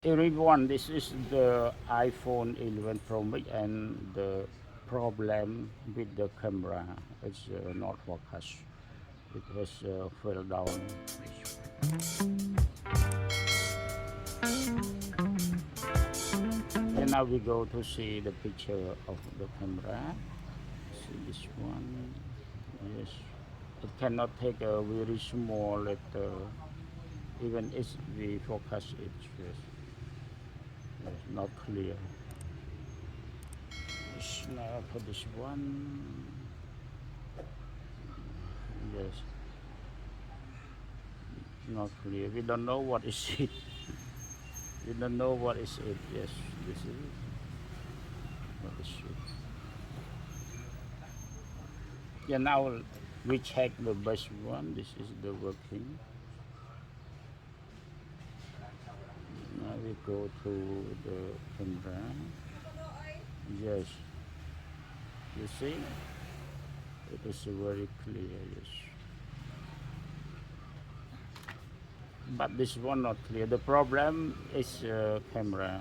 Everyone, this is the iPhone 11 Pro Max, and the problem with the camera is not focus. It has fell down. And now we go to see the picture of the camera. See this one. Yes, it cannot take a very small letter, even if we focus it. Yes, yes, not clear. Now for this one, yes, not clear. We don't know what is it. We don't know what is it. Yes, this is it. What is it? Yeah, now we check the best one. This is the working. Now we go to the camera. Yes, you see, it is very clear. Yes, but this one not clear. The problem is camera.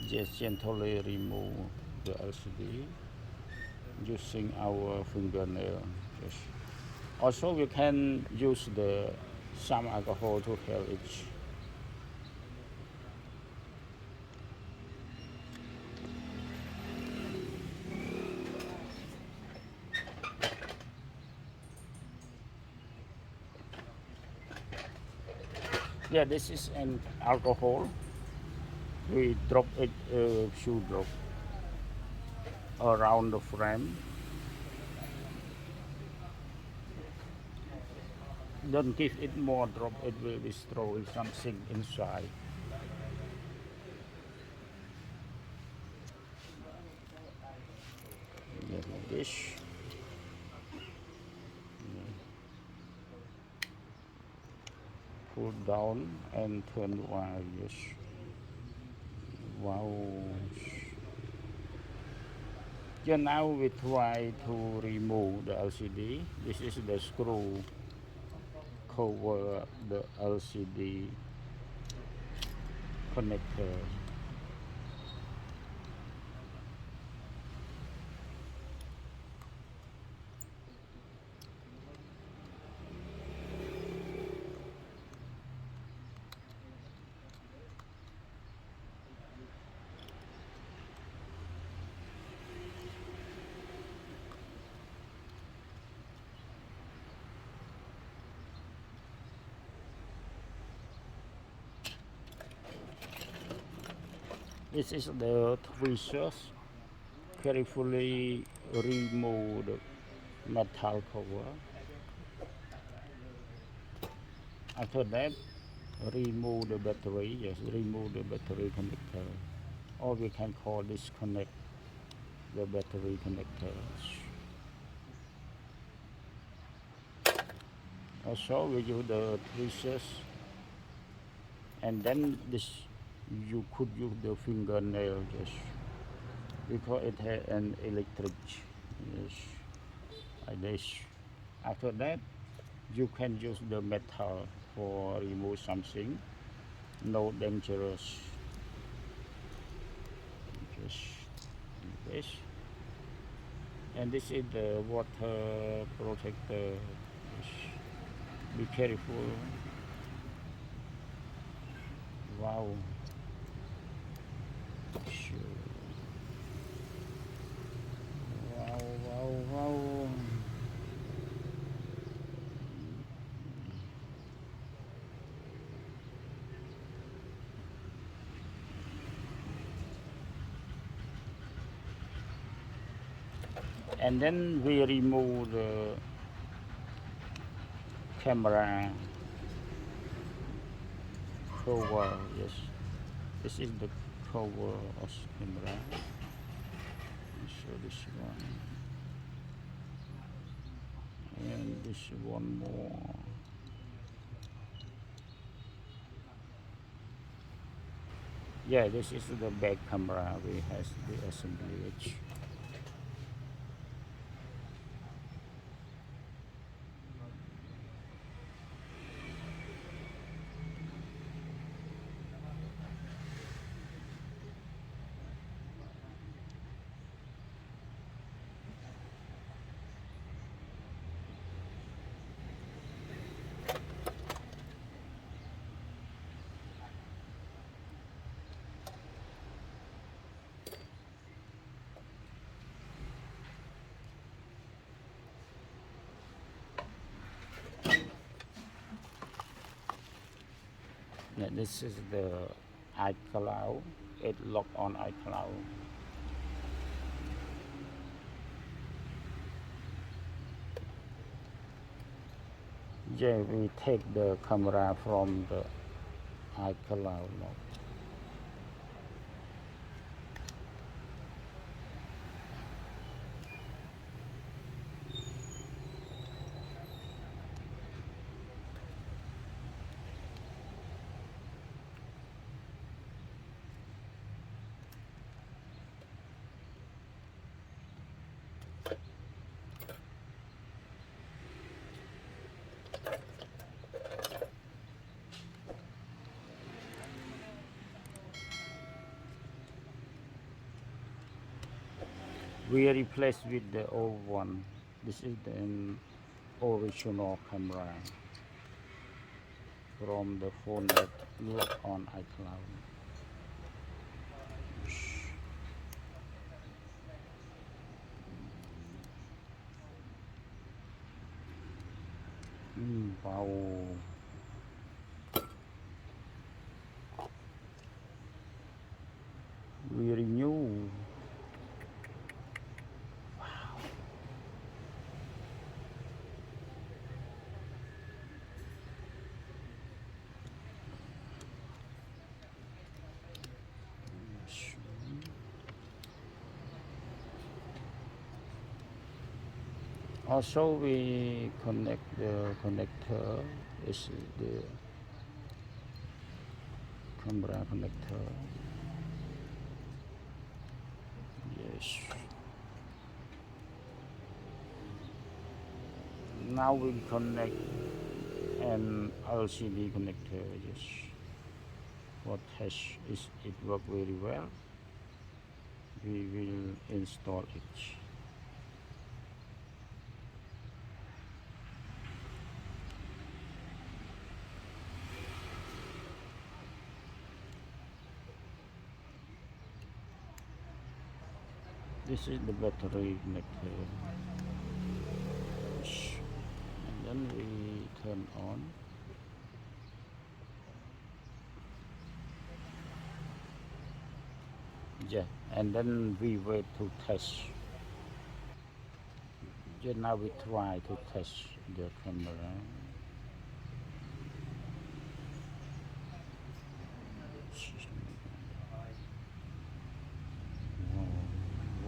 Just gently remove the LCD using our fingernail. Yes. Also, we can use the some alcohol to help it. Yeah, this is an alcohol. We drop it a few drop around the frame. Don't give it more drop, it will destroy something inside. Yeah, like this. Pull down and turn while, yes. Wow. Yeah, now we try to remove the LCD. This is the screw cover the LCD connector. This is the tweezers. Carefully remove the metal cover. After that, remove the battery. Yes, remove the battery connector. Or we can call disconnect the battery connectors. Also, we use the tweezers, and then this you could use the fingernail, yes, because it has an electric, yes, like this. After that, you can use the metal for remove something, no dangerous. Just this, and this is the water protector. Yes. Be careful. Wow. Sure. Wow, wow, wow. And then we remove the camera cover. Yes, this is the cover of camera. So this one and this one more. Yeah, this is the back camera. We has the assemblage. Yeah, this is the iCloud. It lock on iCloud. Yeah, we take the camera from the iCloud lock. We replace with the old one. This is the original camera from the phone that look on iCloud. Wow. We renew. Also, we connect the connector. This is the camera connector. Yes. Now we connect an LCD connector. Yes. What has is it work very well? We will install it. This is the battery connector. And then we turn on. Yeah, and then we wait to test. Yeah, now we try to test the camera.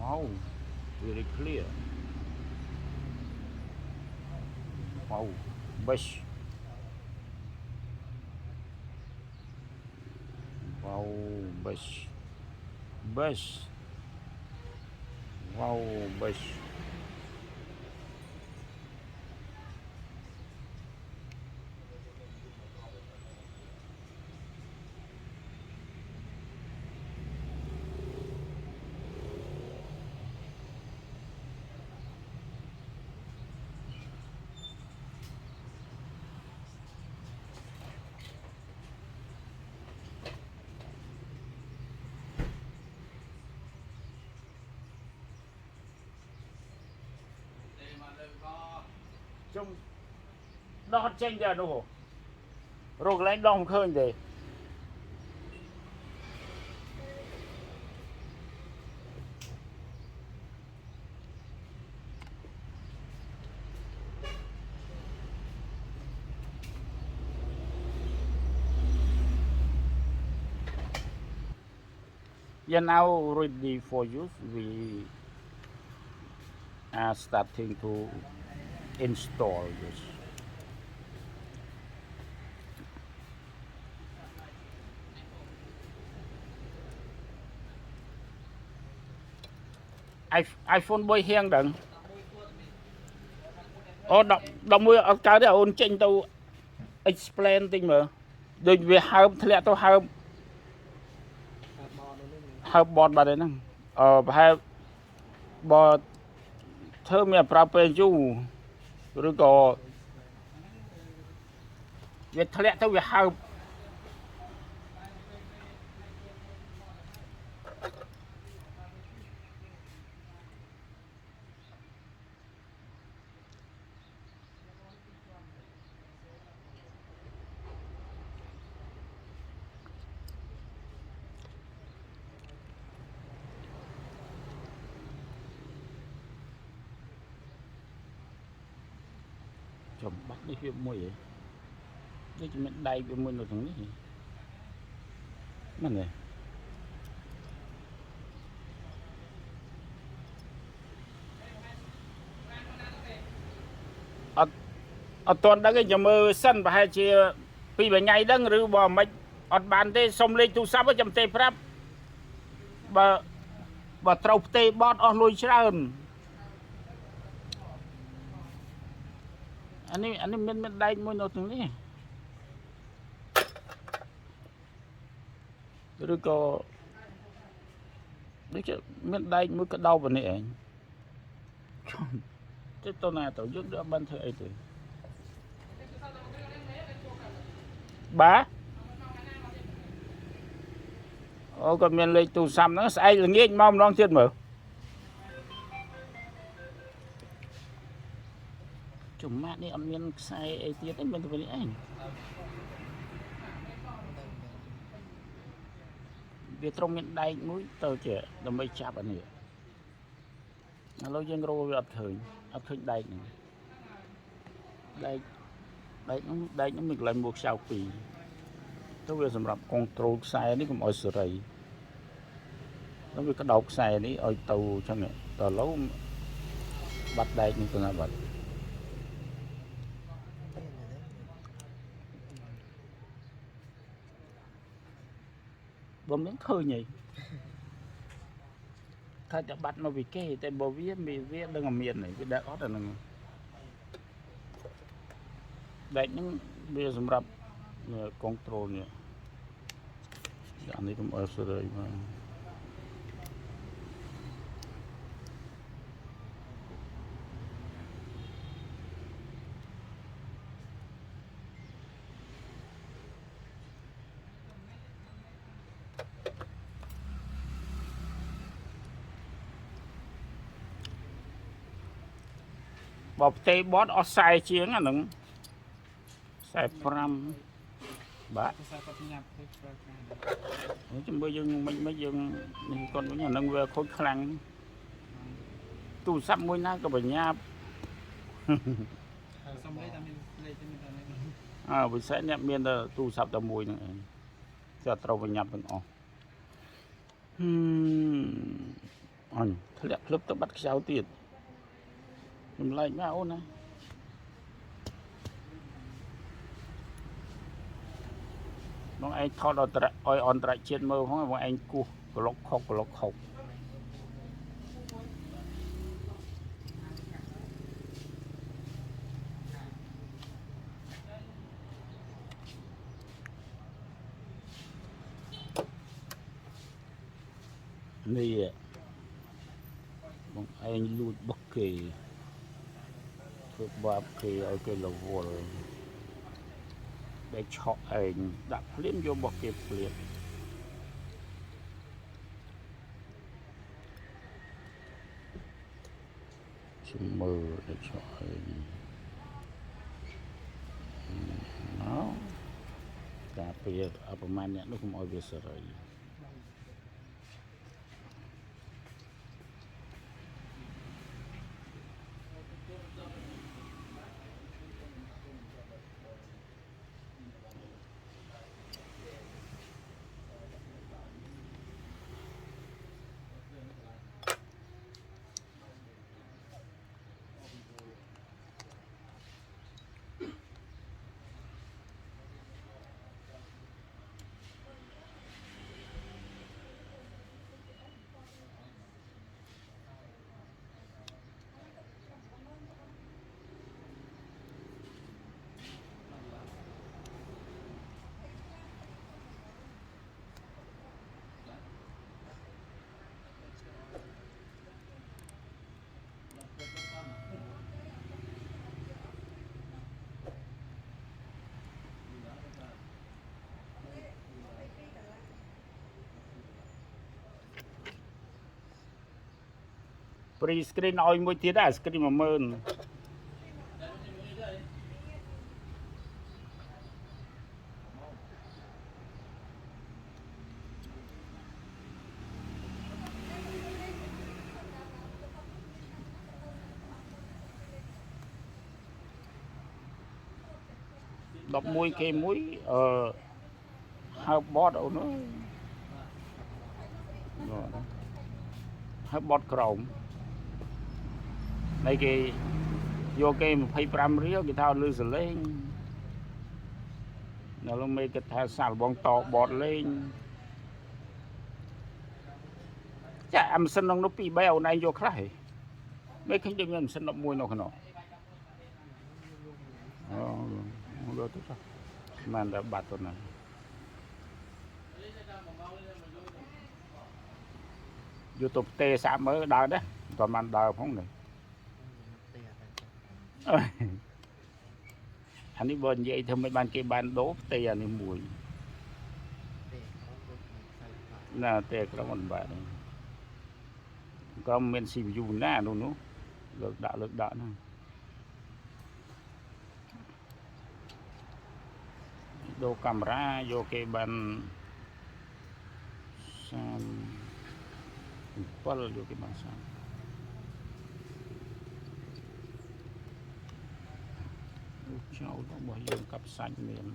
Wow, very clear. Wow, best. Wow, best. Best. Wow, best. Chung đo chênh giờ đâu rồi lấy đong khơi thế. Yeah, now ready for use. We are starting to install this. iPhone 3 hiang đừng. Đồng mười ở cái đó ôn chênh tao explain tình mà. Rồi về hợp thì lẽ tao hợp bọt bà đấy nè. Hợp bọt thơ mẹ prapê chú. Rồi có về thì lẽ tao về hợp. Chồng bắt đi phía môi vậy. Đây chỉ mình đầy phía môi nó thằng này. Mà này. Ở toàn đó cái nhà mơ sân và hai chị vì bởi ngày đăng rưu bỏ mạch ở bàn tê xong lên tu sắp ở trong tê prap và trâu tê bọt ở lùi trơn anh ấy mình đây môi nốt từng này rồi có đấy chứ mình đây mới có đau vào này thế tôi nào tổ chức đỡ ban thời ấy thì bá còn mình lấy tù xăm nó sai là nghe mong non thiên mở chúng mát đi ăn miên sai ấy tiết ấy mình phải anh việc trong miền đây mũi tờ trẻ đầm bay chạp anh này nó lâu dân rô ập khởi đây đây nó mình lại một sao pì tôi vừa sắm control sai này cũng ở sợi rầy nó bị cái đầu sai này ở tàu cho này tàu lâu bắt đây như thế nào vậy bom đến khơi nhỉ thay cho bắt nó bị kê tại bò viết đừng làm miền này cái đã có rồi đây những bây giờ sắm control nhỉ anh ấy cũng ở sợi rầy mà bọc tê bót ở sai chiếng à nứng sai pram bả chúng bây giờ mấy dân con của nhà nâng về khối khăn tu sắp môi ná có phải nháp vì sẽ nhạc miên là tu sắp tao mùi nữa cho trâu vào nhập được anh thế lẽ lớp tao bắt sao tiền mình lại ngã ôn này nó anh thọ đợt oi on tại trên mơ không anh cu lóc khóc này anh lùi bất kỳ thuộc bạp kỳ ở cái lầu vô để cho anh đặt phím vô bất kỳ phím chúng mơ để cho anh nó cả bây ở bên này nó cũng ở bên sợi pre screen oiមួយទៀតដែរ screen 10000 11 គេមួយហៅបតអូនអើយហៅបតក្រោមនៃគេយកគេ25រៀលគេថាលឺសលេងដល់លោកមេគិតថាសាល់បងតបតលេងចាអាម៉ាស៊ីនក្នុងនោះ2 3អូនឯងយកខ្លះហីមេឃើញដូចមានម៉ាស៊ីន11នៅក្នុងអូយកទៅមិនដល់បាត់ទៅណាយកទៅផ្ទេសាក់មើលដើរដែរមិនបានដើរផងនេះអានេះបើនិយាយធ្វើមិនបានគេបានដូរផ្ទេអានេះមួយណាទេក្រុមមិនបាទក្រុមមាន CPU ណានោះលើកដាក់ហ្នឹងដូរកាមេរ៉ាយកគេបាន37យកគេបាន30ចោលរបស់យើងកាប់សាច់មាន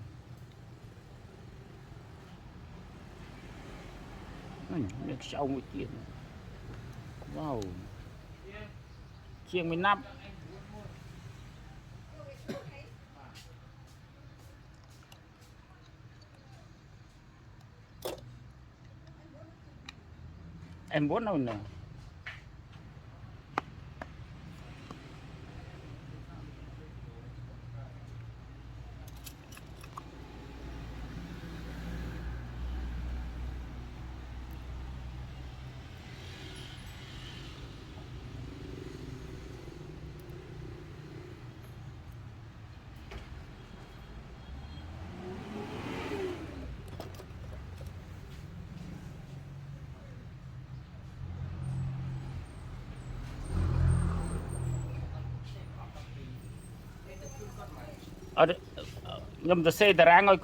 មានខ្ចៅមួយទៀតវ៉ាវជាងមួយណាប់em muốn đâu nè nhầm từ xe từ ra ngồi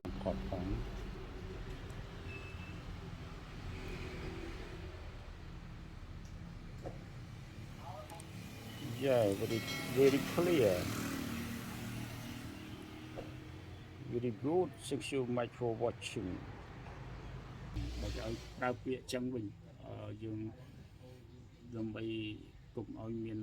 yeah very clear very good thank you much for watching bây giờ đào kia chân mình dươngដើម្បី កុំឲ្យមាន